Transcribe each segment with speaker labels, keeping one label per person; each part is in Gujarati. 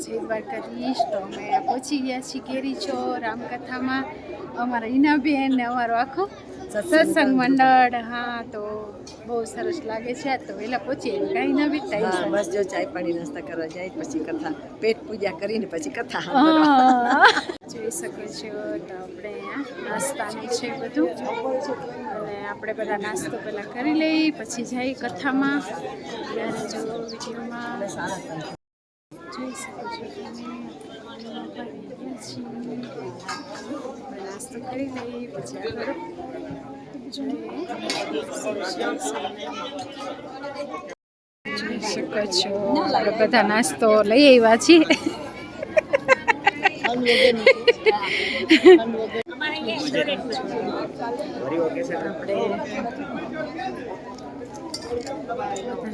Speaker 1: જય દ્વારકાધીશ. તો અમે પહોંચી ગયા છીએ કેરીચો રામકથામાં. અમારા હિનાબેન ને અમારો આખો સત્સંગ મંડળ. હા, તો બહુ સરસ લાગે છે. તો વહેલા પહોંચીએ કાંઈ ના બી ટાઈમ
Speaker 2: બસ જો ચાય પાણી નાસ્તા કરવા જાય પછી કથા પેટ પૂજા કરીને પછી કથા
Speaker 1: જોઈ શકો છો. તો આપણે અહીંયા નાસ્તાનું છે બધું, અને આપણે બધા નાસ્તો પહેલાં કરી લઈએ પછી જઈએ કથામાં. ત્યારે જો વિડીયોમાં જોઈ શકો છો તમે. નાસ્તો કરી લઈએ પછી આગળ જોઈ શકો છો. આપણે બધા નાસ્તો લઈ આવ્યા છીએ.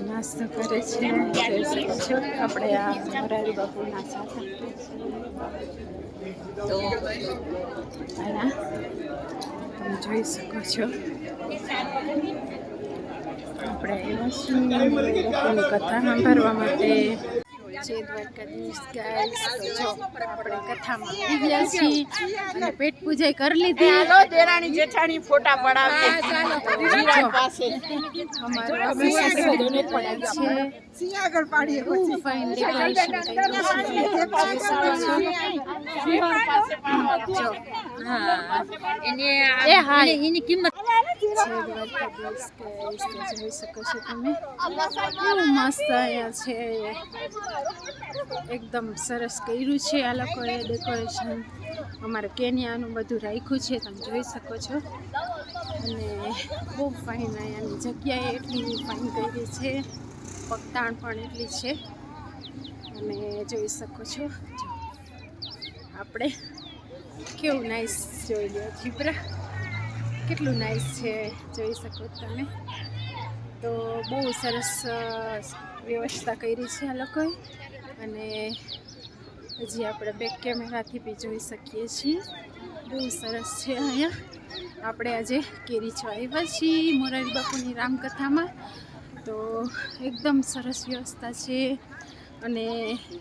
Speaker 1: નાસ્તો કરે છે. જોઈ શકો છો આપણે આ મોરારી બાપુના સાથે તમે જોઈ શકો છો. આપણે મોરારી બાપુની કથા સાંભળવા માટે જય દ્વારકાધીશ ગાઈસ. તો જો આપણે કથામાં આવી ગયા છીએ અને પેટ પૂજા કરી લીધી.
Speaker 2: હાલો દેરાણી જેઠાણી ફોટા પડાવીએ જીરા પાસે.
Speaker 1: અમારો અભિષેક પણ છે.
Speaker 2: સિંહાગર પાડીએ
Speaker 1: ખૂબ ફાઇન ડેકોરેશન કર્યું છે. હા, એની કિંમત જોઈ શકો છો તમે. કેવું મસ્ત અહીંયા છે. એકદમ સરસ કર્યું છે આ લોકોએ ડેકોરેશન. અમારે કેન્યાનું બધું રાખ્યું છે, તમે જોઈ શકો છો. અને બહુ ફાઇન અહીંયાની જગ્યાએ એટલી ફાઇન કરી છે. પગતાણ પણ એટલી છે. અને જોઈ શકો છો આપણે કેવું નાઇસ જોઈ લો. જીબ્રા કેટલું નાઇસ છે જોઈ શકો તમે. તો બહુ સરસ વ્યવસ્થા કરી છે આ લોકોએ. અને હજી આપણે બેક કેમેરાથી બી જોઈ શકીએ છીએ. બહુ સરસ છે અહીંયા. આપણે આજે કેરીચો આવ્યા છીએ મોરારી બાપુની રામકથામાં. તો એકદમ સરસ વ્યવસ્થા છે અને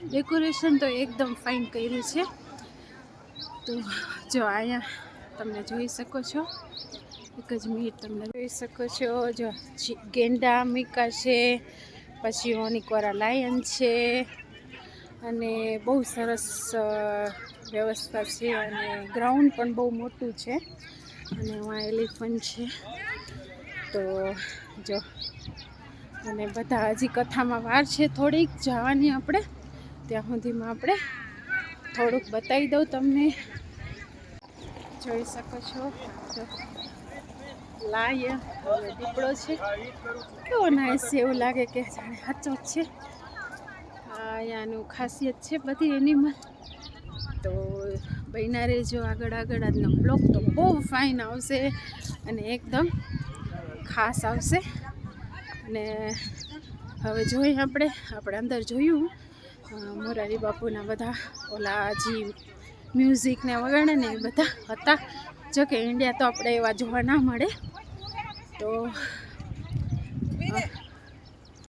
Speaker 1: ડેકોરેશન તો એકદમ ફાઇન કર્યું છે. તો જો અહીંયા તમે જોઈ શકો છો. એક જ મિનિટ તમને જોઈ શકો છો. જો ગેંડા મીકા છે, પછી ઓનિકોરા લાયન છે, અને બહુ સરસ વ્યવસ્થા છે. અને ગ્રાઉન્ડ પણ બહુ મોટું છે. અને ત્યાં એલિફન્ટ છે. તો જો અને બધા હજી કથામાં વાર છે થોડીક જવાની. આપણે ત્યાં સુધીમાં આપણે થોડુંક બતાવી દઉં તમને. જોઈ શકો છો લાય હવે દીપડો છે. કેવો નાઈસ છે, એવું લાગે કે જાણે સાચો જ છે. અહીંયાનું ખાસિયત છે બધી એનિમલ. તો બન્યા રહેજો આગળ આજનો બ્લોગ તો બહુ ફાઇન આવશે અને એકદમ ખાસ આવશે. અને હવે જોઈએ આપણે અંદર જોયું મોરારી બાપુના બધા ઓલા જી મ્યુઝિક ને વગાડે ને એ બધા હતા. જો કે ઇન્ડિયા તો આપણે એવા જોવા ના મળે. તો